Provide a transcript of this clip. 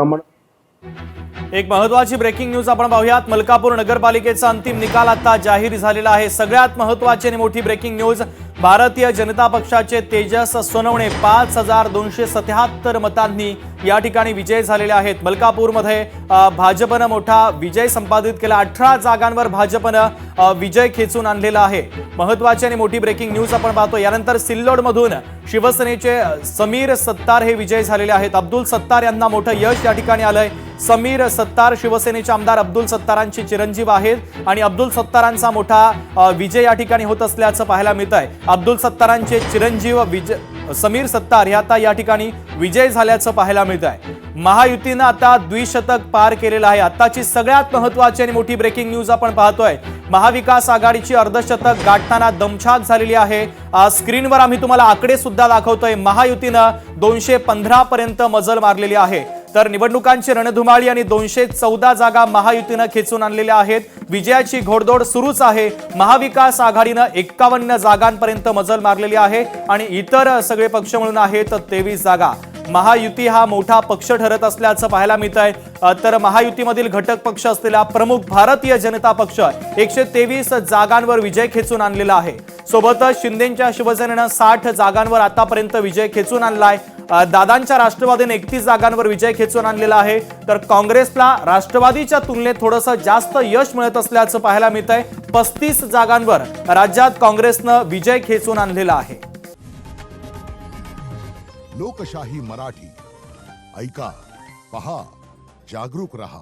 प्रमाणात। एक महत्वाची ब्रेकिंग न्यूज आपण पाहूयात। मलकापूर नगरपालिकेचा अंतिम निकाल आता जाहीर झालेला आहे। सगळ्यात महत्वाची आणि मोठी ब्रेकिंग न्यूज, भारतीय जनता पक्षाचे तेजस सोनवणे 5277 मतांनी या ठिकाणी विजय झालेले आहेत। मलकापूरमध्ये भाजपने मोठा विजय संपादित केला। 18 जागांवर भाजपने विजय खेचून आणलेला आहे। महत्वाची आणि मोठी ब्रेकिंग न्यूज आपण पाहतो। यानंतर सिल्लोडमधून शिवसेनेचे समीर सत्तार हे विजय झालेले आहेत। अब्दुल सत्तार यांना मोठं यश या ठिकाणी आलंय। समीर सत्तार शिवसेनेचे आमदार अब्दुल सत्तारांचे चिरंजीव आहेत आणि अब्दुल सत्तारांचा मोठा विजय या ठिकाणी होत असल्याचं पाहायला मिळत आहे। अब्दुल सत्तारांचे चिरंजीव समीर सत्तार हे आता या ठिकाणी विजय झाल्याचं पाहायला मिळत आहे। महायुतीनं आता द्विशतक पार केलेलं आहे। आताची सगळ्यात महत्वाची आणि मोठी ब्रेकिंग न्यूज आपण पाहतोय। महाविकास आघाडीची अर्धशतक गाठताना दमछाक झालेली आहे। स्क्रीनवर आम्ही तुम्हाला आकडे सुद्धा दाखवतोय। महायुतीनं 215 पर्यंत मजल मारलेली आहे। तर निवडणुकांची रणधुमाळी आणि 214 जागा महायुतीनं खेचून आणलेल्या आहेत। विजयाची घोडदौड सुरूच आहे। महाविकास आघाडीनं 51 जागांपर्यंत मजल मारलेली आहे आणि इतर सगळे पक्ष मिळून आहेत 23 जागा। महायुती हा मोठा पक्ष ठरत असल्याचं पाहायला मिळत आहे। तर महायुतीमधील घटक पक्ष असलेला प्रमुख भारतीय जनता पक्ष 123 जागांवर विजय खेचून आणलेला आहे। सोबतच शिंदेच्या शिवसेनेनं 60 जागांवर आतापर्यंत विजय खेचून आणलाय। दादांच्या राष्ट्रवादीने 31 जागांवर विजय खेचून आणलेला आहे। तर काँग्रेसला राष्ट्रवादीच्या तुलनेत थोडंसं जास्त यश मिळत असल्याचं पाहायला मिळत आहे। 35 जागांवर राज्यात काँग्रेसनं विजय खेचून आणलेला आहे। लोकशाही मराठी ऐका, पहा, जागरूक रहा।